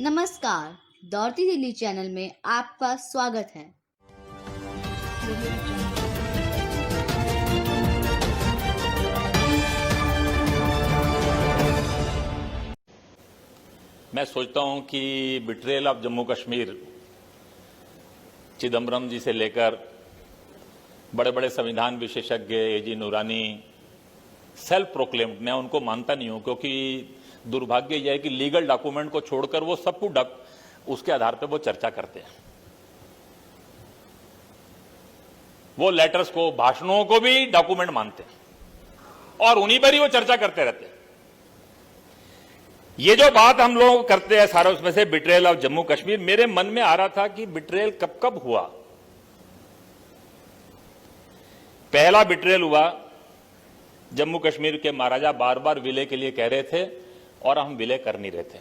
नमस्कार, दौड़ती दिल्ली चैनल में आपका स्वागत है। मैं सोचता हूं कि बिट्रेल ऑफ जम्मू कश्मीर चिदम्बरम जी से लेकर बड़े बड़े संविधान विशेषज्ञ एजी नूरानी सेल्फ प्रोक्लेम्ड, मैं उनको मानता नहीं हूं, क्योंकि दुर्भाग्य यह है कि लीगल डॉक्यूमेंट को छोड़कर वो सब कुछ उसके आधार पर वो चर्चा करते हैं। वो लेटर्स को, भाषणों को भी डॉक्यूमेंट मानते हैं और उन्हीं पर ही वो चर्चा करते रहते हैं। ये जो बात हम लोग करते हैं सारा, उसमें से बिट्रेल ऑफ जम्मू कश्मीर, मेरे मन में आ रहा था कि बिट्रेल कब कब हुआ। पहला बिट्रेल हुआ, जम्मू कश्मीर के महाराजा बार बार विलय के लिए कह रहे थे और हम विलय कर नहीं रहे थे।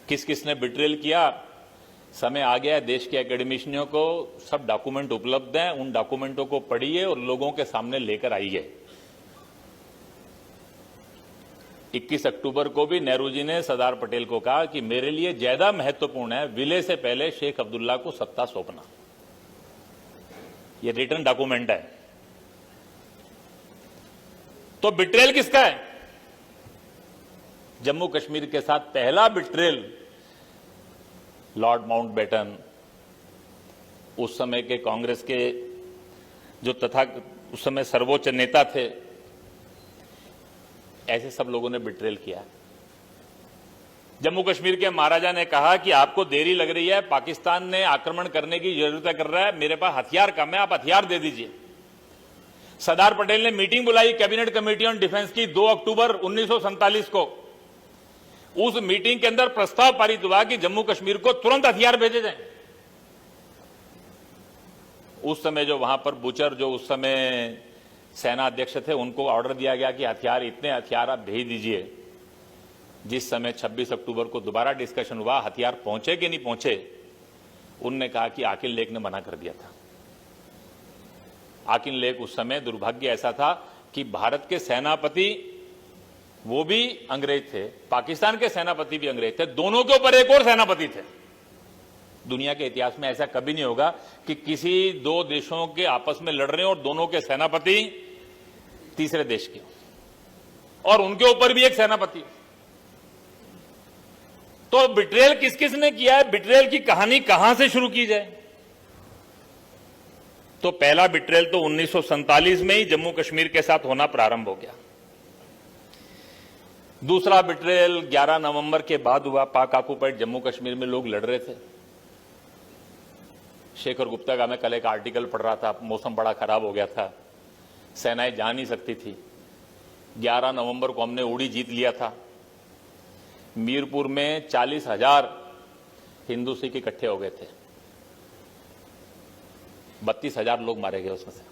किस किसने बिट्रेल किया, समय आ गया है, देश के एकेडमिशियनों को सब डॉक्यूमेंट उपलब्ध हैं, उन डॉक्यूमेंटों को पढ़िए और लोगों के सामने लेकर आइए। 21 अक्टूबर को भी नेहरू जी ने सरदार पटेल को कहा कि मेरे लिए ज्यादा महत्वपूर्ण है विलय से पहले शेख अब्दुल्ला को सत्ता सौंपना। यह रिटर्न डॉक्यूमेंट है। तो बिट्रेल किसका है? जम्मू कश्मीर के साथ पहला बिट्रेल लॉर्ड माउंटबेटन, उस समय के कांग्रेस के जो तथा उस समय सर्वोच्च नेता थे, ऐसे सब लोगों ने बिट्रेल किया। जम्मू कश्मीर के महाराजा ने कहा कि आपको देरी लग रही है, पाकिस्तान ने आक्रमण करने की जरूरत कर रहा है, मेरे पास हथियार कम है, आप हथियार दे दीजिए। सरदार पटेल ने मीटिंग बुलाई कैबिनेट कमेटी ऑन डिफेंस की 2 अक्टूबर 1947 को। उस मीटिंग के अंदर प्रस्ताव पारित हुआ कि जम्मू कश्मीर को तुरंत हथियार भेजे जाएं। उस समय जो वहां पर बुचर, जो उस समय सेना अध्यक्ष थे, उनको ऑर्डर दिया गया कि हथियार, इतने हथियार आप भेज दीजिए। जिस समय 26 अक्टूबर को दोबारा डिस्कशन हुआ, हथियार पहुंचे कि नहीं पहुंचे, उनने कहा कि आकिल लेक ने मना कर दिया था। आकिल लेक उस समय दुर्भाग्य ऐसा था कि भारत के सेनापति वो भी अंग्रेज थे, पाकिस्तान के सेनापति भी अंग्रेज थे, दोनों के ऊपर एक और सेनापति थे। दुनिया के इतिहास में ऐसा कभी नहीं होगा कि किसी दो देशों के आपस में लड़ रहे हो और दोनों के सेनापति तीसरे देश के, और उनके ऊपर भी एक सेनापति। तो बिट्रेल किस किस ने किया है, बिट्रेल की कहानी कहां से शुरू की जाए? तो पहला बिट्रेल तो 1947 में ही जम्मू कश्मीर के साथ होना प्रारंभ हो गया। दूसरा बिट्रेल 11 नवंबर के बाद हुआ। पाक ऑक्युपाइड जम्मू कश्मीर में लोग लड़ रहे थे। शेखर गुप्ता का मैं कल एक आर्टिकल पढ़ रहा था, मौसम बड़ा खराब हो गया था, सेनाएं जा नहीं सकती थी। 11 नवंबर को हमने उड़ी जीत लिया था। मीरपुर में 40,000 हिंदू सिख इकट्ठे हो गए थे, 32,000 लोग मारे गए उसमें से।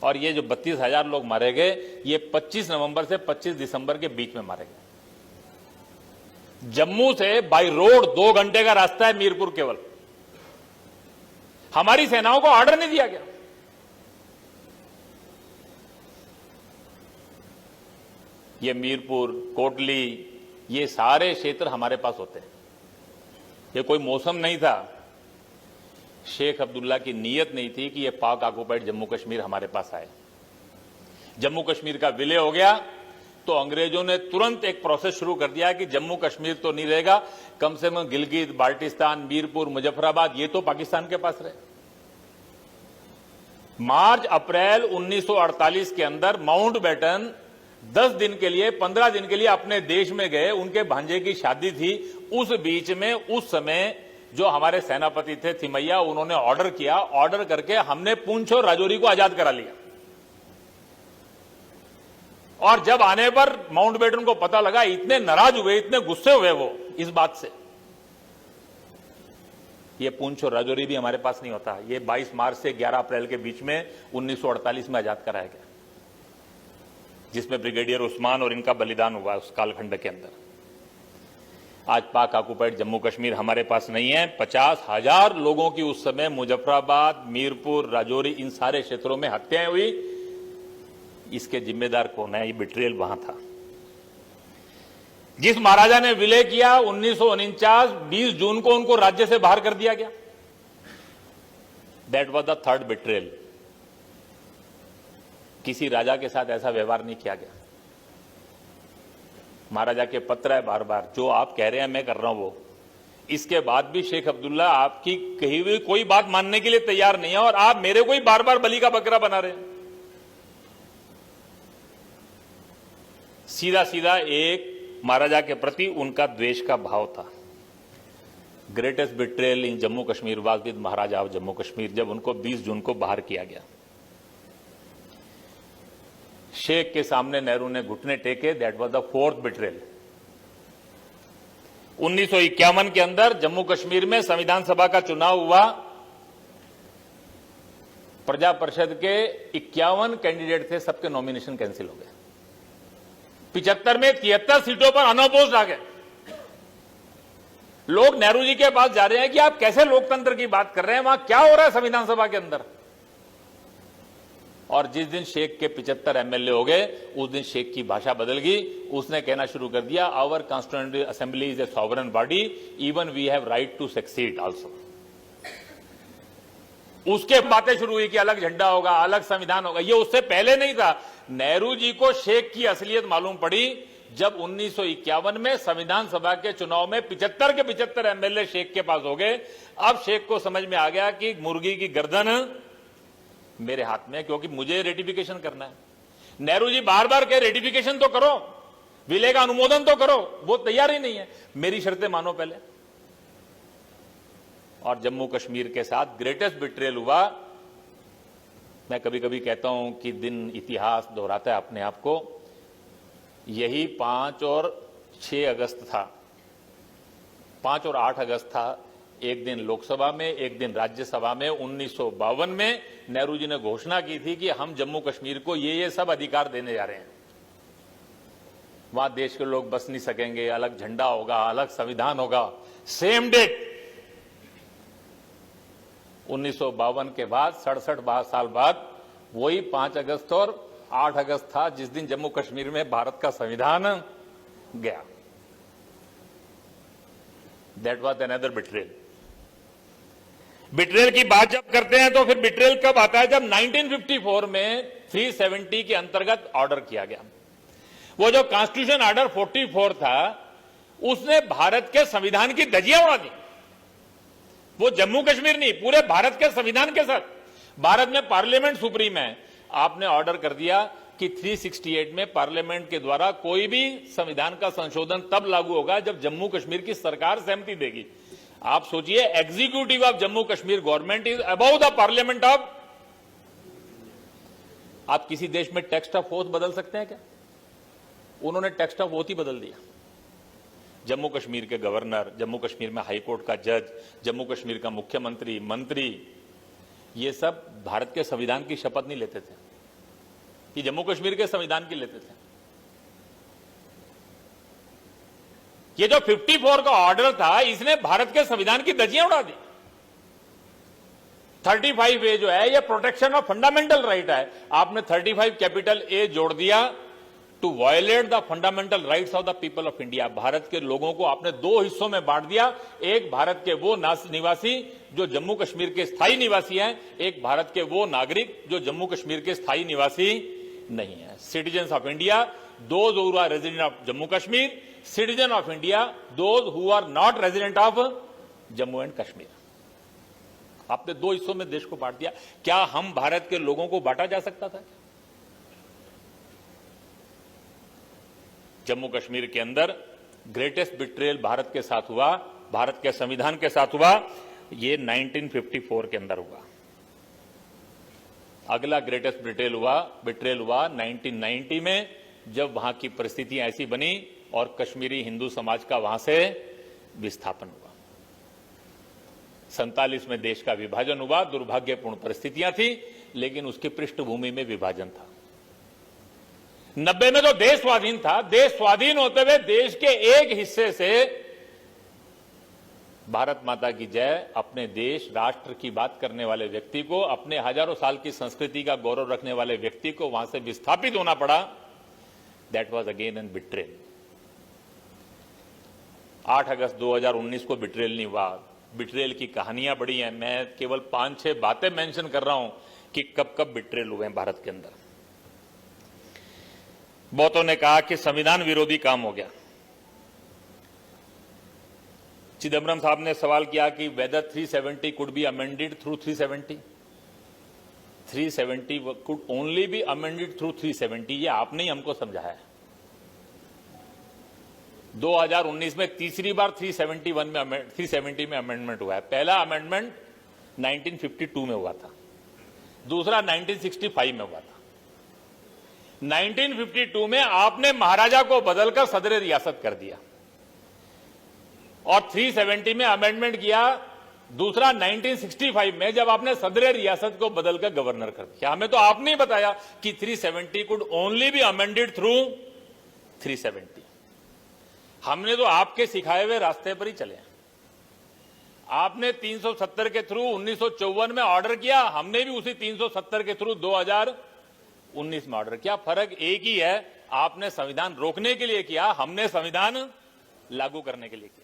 और ये जो 32,000 लोग मारे गए, ये 25 नवंबर से 25 दिसंबर के बीच में मारे गए। जम्मू से बाय रोड 2 घंटे का रास्ता है मीरपुर केवल। हमारी सेनाओं को ऑर्डर नहीं दिया गया। ये मीरपुर, कोटली, ये सारे क्षेत्र हमारे पास होते हैं। ये कोई मौसम नहीं था, शेख अब्दुल्ला की नीयत नहीं थी कि ये पाक ऑक्युपाइड जम्मू कश्मीर हमारे पास आए। जम्मू कश्मीर का विलय हो गया तो अंग्रेजों ने तुरंत एक प्रोसेस शुरू कर दिया कि जम्मू कश्मीर तो नहीं रहेगा, कम से कम गिलगित, बाल्टिस्तान, मीरपुर, मुजफ्फराबाद, ये तो पाकिस्तान के पास रहे। मार्च अप्रैल 1948 के अंदर माउंटबेटन 10 दिन के लिए, 15 दिन के लिए अपने देश में गए। उनके भांजे की शादी थी। उस बीच में उस समय जो हमारे सेनापति थे थिमैया, उन्होंने ऑर्डर किया। ऑर्डर करके हमने पूंछ और राजौरी को आजाद करा लिया। और जब आने पर माउंटबेटन को पता लगा, इतने नाराज हुए, इतने गुस्से हुए वो इस बात से, ये पूंछ और राजौरी भी हमारे पास नहीं होता। ये 22 मार्च से 11 अप्रैल के बीच में 1948 में आजाद कराया गया, जिसमें ब्रिगेडियर उस्मान और इनका बलिदान हुआ उस कालखंड के अंदर। आज पाक ऑक्युपाइड जम्मू कश्मीर हमारे पास नहीं है। 50,000 लोगों की उस समय मुजफ्फराबाद, मीरपुर, राजौरी, इन सारे क्षेत्रों में हत्याएं हुई। इसके जिम्मेदार कौन है? ये बिट्रेल वहां था। जिस महाराजा ने विलय किया 1949 20 जून को उनको राज्य से बाहर कर दिया गया। That was the third betrayal. किसी राजा के साथ ऐसा व्यवहार नहीं किया गया। महाराजा के पत्र है बार बार, जो आप कह रहे हैं मैं कर रहा हूं वो। इसके बाद भी शेख अब्दुल्ला आपकी कही हुई कोई बात मानने के लिए तैयार नहीं है और आप मेरे को ही बार बार बलि का बकरा बना रहे हैं। सीधा सीधा एक महाराजा के प्रति उनका द्वेष का भाव था। Greatest betrayal in Jammu Kashmir was with Maharaja of Jammu Kashmir, जब उनको 20 जून को बाहर किया गया। शेख के सामने नेहरू ने घुटने टेके। That was the fourth betrayal. 1951 के अंदर जम्मू कश्मीर में संविधान सभा का चुनाव हुआ। प्रजा परिषद के 51 कैंडिडेट थे, सबके नॉमिनेशन कैंसिल हो गए। 75 में 73 सीटों पर अनअपोज्ड आ गए। लोग नेहरू जी के पास जा रहे हैं कि आप कैसे लोकतंत्र की बात कर रहे हैं, वहां क्या हो रहा है संविधान सभा के अंदर। और जिस दिन शेख के 75 एमएलए हो गए, उस दिन शेख की भाषा बदल गई। उसने कहना शुरू कर दिया, our constituent assembly is a sovereign body, even we have right to succeed also. उसके बातें शुरू हुई कि अलग झंडा होगा, अलग संविधान होगा। ये उससे पहले नहीं था। नेहरू जी को शेख की असलियत मालूम पड़ी जब 1951 में संविधान सभा के चुनाव में 75 के 75 एमएलए शेख के पास हो गए। अब शेख को समझ में आ गया कि मुर्गी की गर्दन मेरे हाथ में है, क्योंकि मुझे रेटिफिकेशन करना है। नेहरू जी बार बार कहे रेटिफिकेशन तो करो, विलय का अनुमोदन तो करो, वो तैयार ही नहीं है। मेरी शर्तें मानो पहले। और जम्मू कश्मीर के साथ ग्रेटेस्ट बिट्रेयल हुआ। मैं कभी कभी कहता हूं कि दिन इतिहास दोहराता है अपने आप को। यही 5 और 6 अगस्त था, 5 और 8 अगस्त था। एक दिन लोकसभा में, एक दिन राज्यसभा में 1952 में नेहरू जी ने घोषणा की थी कि हम जम्मू कश्मीर को ये सब अधिकार देने जा रहे हैं। वहां देश के लोग बस नहीं सकेंगे, अलग झंडा होगा, अलग संविधान होगा। सेम डेट 1952 के बाद 67 साल बाद वही 5 अगस्त और 8 अगस्त था, जिस दिन जम्मू कश्मीर में भारत का संविधान गया। That was another betrayal. Betrayal की बात जब करते हैं तो फिर बिट्रेयल कब आता है? जब 1954 में 370 के अंतर्गत ऑर्डर किया गया। वो जो कॉन्स्टिट्यूशन ऑर्डर 44 था, उसने भारत के संविधान की धज्जियां उड़ा दी। वो जम्मू कश्मीर नहीं, पूरे भारत के संविधान के साथ। भारत में पार्लियामेंट सुप्रीम है। आपने ऑर्डर कर दिया कि 368 में पार्लियामेंट के द्वारा कोई भी संविधान का संशोधन तब लागू होगा जब जम्मू कश्मीर की सरकार सहमति देगी। आप सोचिए, executive of Jammu Kashmir government is above the parliament of. आप किसी देश में टेक्स्ट ऑफ ओथ बदल सकते हैं क्या? उन्होंने टेक्स्ट ऑफ ओथ ही बदल दिया। जम्मू कश्मीर के गवर्नर, जम्मू कश्मीर में हाईकोर्ट का जज, जम्मू कश्मीर का मुख्यमंत्री, मंत्री, ये सब भारत के संविधान की शपथ नहीं लेते थे, ये जम्मू कश्मीर के संविधान की लेते थे। ये जो 54 का ऑर्डर था, इसने भारत के संविधान की धज्जियां उड़ा दी। 35A जो है, ये प्रोटेक्शन ऑफ फंडामेंटल राइट है। आपने 35 कैपिटल ए जोड़ दिया, to violate the fundamental rights of the people of India. Bharat के लोगों को आपने 2 हिस्सों में बांट दिया। एक भारत के वो निवासी जो जम्मू कश्मीर के स्थायी निवासी हैं, एक भारत के वो नागरिक जो जम्मू कश्मीर के स्थायी निवासी नहीं है। Citizens of India, those who are resident of Jammu Kashmir, citizen of India, those who are not resident of Jammu and Kashmir. आपने 2 हिस्सों में देश को बांट दिया। क्या हम भारत के लोगों को बांटा जा सकता था? जम्मू कश्मीर के अंदर ग्रेटेस्ट बिट्रेयल भारत के साथ हुआ, भारत के संविधान के साथ हुआ। ये 1954 के अंदर हुआ। अगला ग्रेटेस्ट बिट्रेयल हुआ 1990 में, जब वहां की परिस्थितियां ऐसी बनी और कश्मीरी हिंदू समाज का वहां से विस्थापन हुआ। 47 में देश का विभाजन हुआ। दुर्भाग्यपूर्ण परिस्थितियां थी, लेकिन उसकी पृष्ठभूमि में विभाजन था। 90 में तो देश स्वाधीन था। देश स्वाधीन होते हुए देश के एक हिस्से से भारत माता की जय, अपने देश राष्ट्र की बात करने वाले व्यक्ति को, अपने हजारों साल की संस्कृति का गौरव रखने वाले व्यक्ति को वहां से विस्थापित होना पड़ा। That was again an betrayal. 8 अगस्त 2019 को बिट्रेल नहीं हुआ। बिट्रेल की कहानियां बड़ी हैं, मैं केवल 5-6 बातें मेंशन कर रहा हूं कि कब कब बिट्रेल हुए हैं भारत के अंदर। बहुतों ने कहा कि संविधान विरोधी काम हो गया। चिदम्बरम साहब ने सवाल किया कि whether 370 could be amended through 370। 370 could only be amended through 370, ये आपने ही हमको समझाया है। 2019 में तीसरी बार 370 में अमेंडमेंट हुआ है। पहला अमेंडमेंट 1952 में हुआ था, दूसरा 1965 में हुआ था। 1952 में आपने महाराजा को बदलकर सदर रियासत कर दिया और 370 में अमेंडमेंट किया, दूसरा 1965 में जब आपने सदर रियासत को बदलकर गवर्नर कर दिया। हमें तो आपने ही बताया कि 370 could only be amended through 370। हमने तो आपके सिखाए हुए रास्ते पर ही चले। आपने 370 के थ्रू 1954 में ऑर्डर किया, हमने भी उसी 370 के थ्रू 2019 में ऑर्डर किया। फर्क एक ही है, आपने संविधान रोकने के लिए किया, हमने संविधान लागू करने के लिए किया।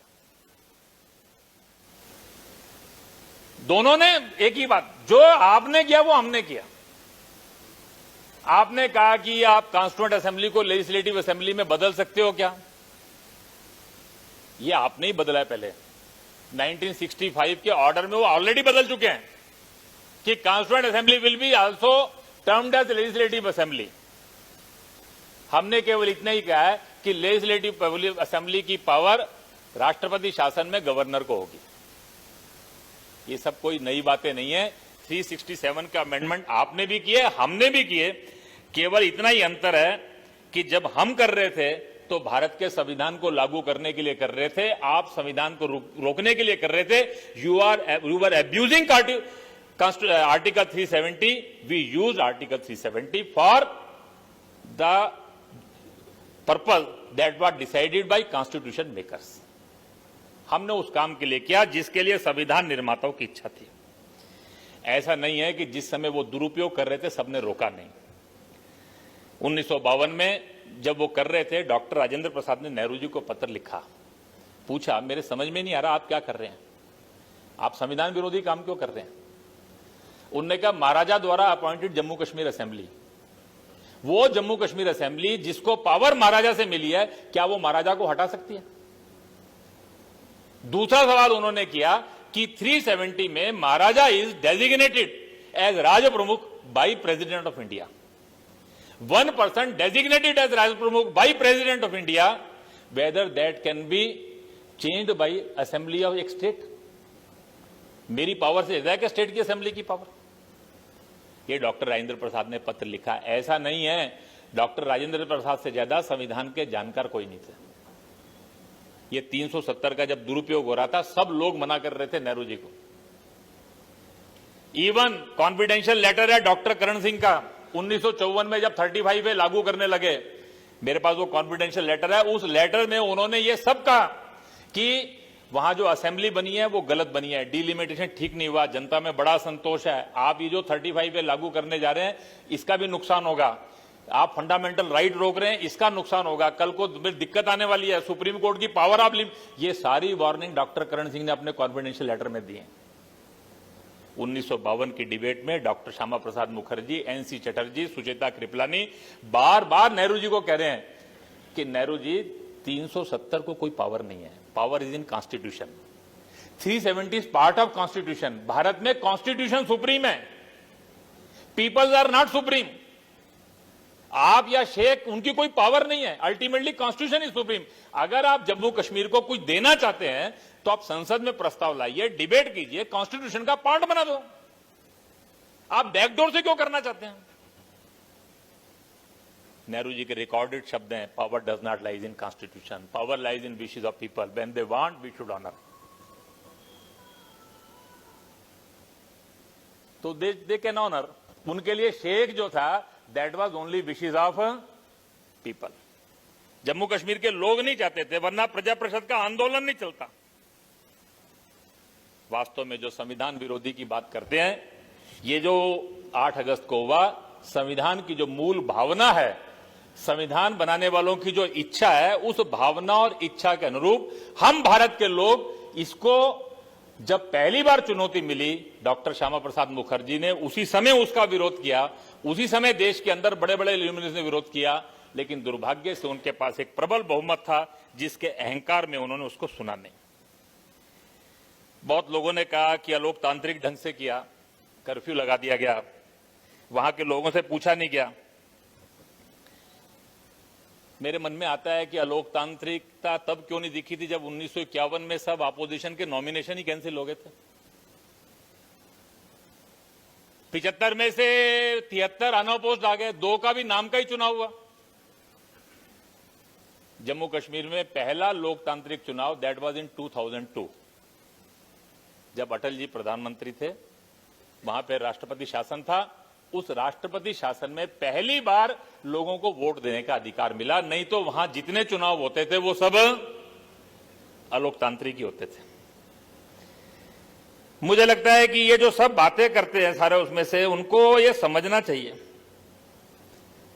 दोनों ने एक ही बात, जो आपने किया वो हमने किया। आपने कहा कि आप कॉन्स्टिट्यूएंट असेंबली को लेजिस्लेटिव असेंबली में बदल सकते हो क्या? ये आपने ही बदला है। पहले 1965 के ऑर्डर में वो ऑलरेडी बदल चुके हैं कि constituent assembly will be also termed as legislative assembly. हमने केवल इतना ही कहा है कि लेजिस्लेटिव असेंबली की पावर राष्ट्रपति शासन में गवर्नर को होगी। ये सब कोई नई बातें नहीं है। 367 का अमेंडमेंट आपने भी किए, हमने भी किए। केवल इतना ही अंतर है कि जब हम कर रहे थे तो भारत के संविधान को लागू करने के लिए कर रहे थे, आप संविधान को रोकने के लिए कर रहे थे। You are abusing article 370। We use article 370 for the purpose that was decided by constitution makers. हमने उस काम के लिए किया जिसके लिए संविधान निर्माताओं की इच्छा थी। ऐसा नहीं है कि जिस समय वो दुरुपयोग कर रहे थे सबने रोका नहीं। 1952 में जब वो कर रहे थे, डॉक्टर राजेंद्र प्रसाद ने नेहरू जी को पत्र लिखा, पूछा मेरे समझ में नहीं आ रहा आप क्या कर रहे हैं, आप संविधान विरोधी काम क्यों कर रहे हैं? उन्होंने कहा महाराजा द्वारा अपॉइंटेड जम्मू कश्मीर असेंबली, वो जम्मू कश्मीर असेंबली जिसको पावर महाराजा से मिली है, क्या वो महाराजा को हटा सकती है? दूसरा सवाल उन्होंने किया कि 370 में महाराजा इज डेजिग्नेटेड एज राज प्रमुख by president of India. 1% designated as Raj Pramukh by President of India, whether that can be changed by Assembly of एक स्टेट। मेरी पावर से ज्यादा क्या स्टेट की असेंबली की पावर? ये डॉक्टर राजेंद्र प्रसाद ने पत्र लिखा। ऐसा नहीं है, डॉक्टर राजेंद्र प्रसाद से ज्यादा संविधान के जानकार कोई नहीं थे। ये 370 का जब दुरुपयोग हो रहा था, सब लोग मना कर रहे थे नेहरू जी को। इवन कॉन्फिडेंशियल लेटर है डॉक्टर करण सिंह का 1954 में जब 35 पे लागू करने लगे, मेरे पास वो कॉन्फिडेंशियल लेटर है। उस लेटर में उन्होंने ये सब कहा कि वहां जो असेंबली बनी है वो गलत बनी है, डिलिमिटेशन ठीक नहीं हुआ, जनता में बड़ा संतोष है। आप ये जो 35 पे लागू करने जा रहे हैं इसका भी नुकसान होगा, आप फंडामेंटल राइट रोक रहे हैं इसका नुकसान होगा, कल को दिक्कत आने वाली है, सुप्रीम कोर्ट की पावर आप ये सारी वार्निंग डॉक्टर करण सिंह ने अपने कॉन्फिडेंशियल लेटर में दी है। 1952 की डिबेट में डॉक्टर श्यामा प्रसाद मुखर्जी, एनसी चटर्जी, सुचेता कृपलानी बार बार नेहरू जी को कह रहे हैं कि नेहरू जी 370 को कोई पावर नहीं है, power is in constitution. 370 is part of constitution. Bharat में कॉन्स्टिट्यूशन सुप्रीम है, पीपल्स आर नॉट सुप्रीम। आप या शेख उनकी कोई पावर नहीं है, अल्टीमेटली कॉन्स्टिट्यूशन इज सुप्रीम। अगर आप जम्मू कश्मीर को कुछ देना चाहते हैं तो आप संसद में प्रस्ताव लाइए, डिबेट कीजिए, कॉन्स्टिट्यूशन का पार्ट बना दो। आप बैकडोर से क्यों करना चाहते हैं? नेहरू जी के रिकॉर्डेड शब्द हैं, power does not lies in constitution, power lies in wishes of people, when they want we should honour. तो दे कैन ऑनर। उनके लिए शेख जो था that was only wishes of people. Jammu Kashmir के लोग नहीं चाहते थे, वरना प्रजा परिषद का आंदोलन नहीं चलता। वास्तव में जो संविधान विरोधी की बात करते हैं, ये जो 8 अगस्त को हुआ, संविधान की जो मूल भावना है, संविधान बनाने वालों की जो इच्छा है, उस भावना और इच्छा के अनुरूप हम भारत के लोग इसको, जब पहली बार चुनौती मिली, डॉक्टर श्यामा प्रसाद मुखर्जी ने उसी समय उसका विरोध किया, उसी समय देश के अंदर बड़े बड़े ल्यूमिनरीज ने विरोध किया, लेकिन दुर्भाग्य से उनके पास एक प्रबल बहुमत था जिसके अहंकार में उन्होंने उसको सुना नहीं। बहुत लोगों ने कहा कि अलोकतांत्रिक ढंग से किया, कर्फ्यू लगा दिया गया, वहां के लोगों से पूछा नहीं गया। मेरे मन में आता है कि अलोकतांत्रिकता तब क्यों नहीं दिखी थी जब 1951 में सब अपोजिशन के नॉमिनेशन ही कैंसिल हो गए थे। 75 में से 73 अनअपोज्ड आ गए, 2 का भी नाम का ही चुनाव हुआ। जम्मू कश्मीर में पहला लोकतांत्रिक चुनाव दैट वाज इन 2002, जब अटल जी प्रधानमंत्री थे, वहां पे राष्ट्रपति शासन था। उस राष्ट्रपति शासन में पहली बार लोगों को वोट देने का अधिकार मिला, नहीं तो वहां जितने चुनाव होते थे वो सब अलोकतांत्रिक ही होते थे। मुझे लगता है कि ये जो सब बातें करते हैं सारे, उसमें से उनको ये समझना चाहिए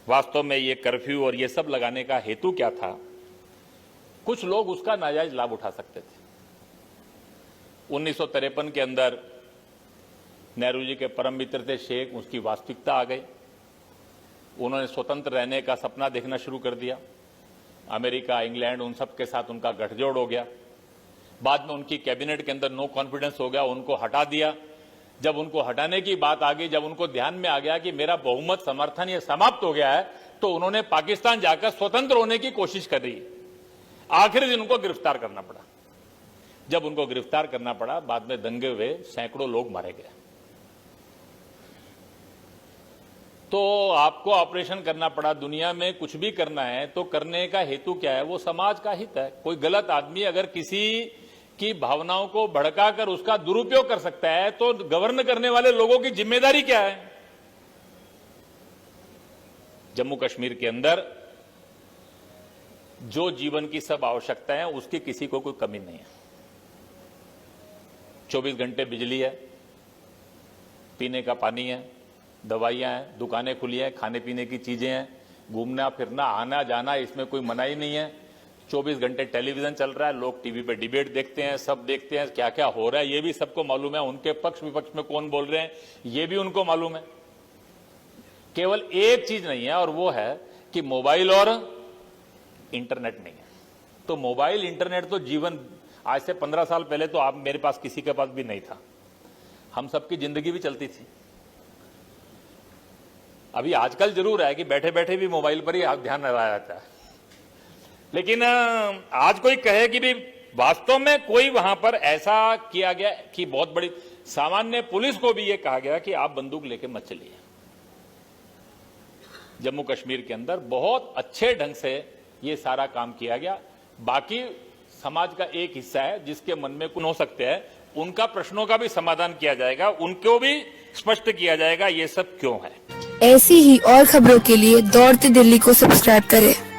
वास्तव में ये कर्फ्यू और ये सब लगाने का हेतु क्या था। कुछ लोग उसका नाजायज लाभ उठा सकते थे। 1953 के अंदर नेहरू जी के परम मित्र थे शेख, उसकी वास्तविकता आ गई। उन्होंने स्वतंत्र रहने का सपना देखना शुरू कर दिया। अमेरिका, इंग्लैंड, उन सब के साथ उनका गठजोड़ हो गया। बाद में उनकी कैबिनेट के अंदर नो कॉन्फिडेंस हो गया, उनको हटा दिया। जब उनको हटाने की बात आ गई, जब उनको ध्यान में आ गया कि मेरा बहुमत समर्थन ये समाप्त हो गया है, तो उन्होंने पाकिस्तान जाकर स्वतंत्र होने की कोशिश कर रही। आखिरी दिन उनको गिरफ्तार करना पड़ा। जब उनको गिरफ्तार करना पड़ा, बाद में दंगे हुए, सैकड़ों लोग मारे गए। तो आपको ऑपरेशन करना पड़ा। दुनिया में कुछ भी करना है तो करने का हेतु क्या है? वो समाज का हित है। कोई गलत आदमी अगर किसी की भावनाओं को भड़काकर उसका दुरुपयोग कर सकता है, तो गवर्न करने वाले लोगों की जिम्मेदारी क्या है? जम्मू कश्मीर के अंदर जो जीवन की सब आवश्यकताएं हैं, उसकी किसी को कोई कमी नहीं है। 24 घंटे बिजली है, पीने का पानी है, दवाइयां हैं, दुकानें खुली हैं, खाने पीने की चीजें हैं, घूमना फिरना, आना जाना, इसमें कोई मनाही नहीं है। 24 घंटे टेलीविजन चल रहा है, लोग टीवी पे डिबेट देखते हैं, सब देखते हैं क्या क्या हो रहा है, ये भी सबको मालूम है। उनके पक्ष विपक्ष में कौन बोल रहे हैं, ये भी उनको मालूम है। केवल एक चीज नहीं है, और वो है कि मोबाइल और इंटरनेट नहीं है। तो मोबाइल इंटरनेट तो जीवन, आज से 15 साल पहले तो आप मेरे पास किसी के पास भी नहीं था। हम सबकी जिंदगी भी चलती थी। अभी आजकल जरूर है कि बैठे बैठे भी मोबाइल पर ही ध्यान लगाया जाता है, लेकिन आज कोई कहे कि भी वास्तव में कोई वहां पर ऐसा किया गया कि बहुत बड़ी, सामान्य पुलिस को भी यह कहा गया कि आप बंदूक लेके मत चलिए। जम्मू कश्मीर के अंदर बहुत अच्छे ढंग से ये सारा काम किया गया। बाकी समाज का एक हिस्सा है जिसके मन में कुछ हो सकते हैं, उनका प्रश्नों का भी समाधान किया जाएगा, उनको भी स्पष्ट किया जाएगा ये सब क्यों है। ऐसी ही और खबरों के लिए दौड़ती दिल्ली को सब्सक्राइब करें।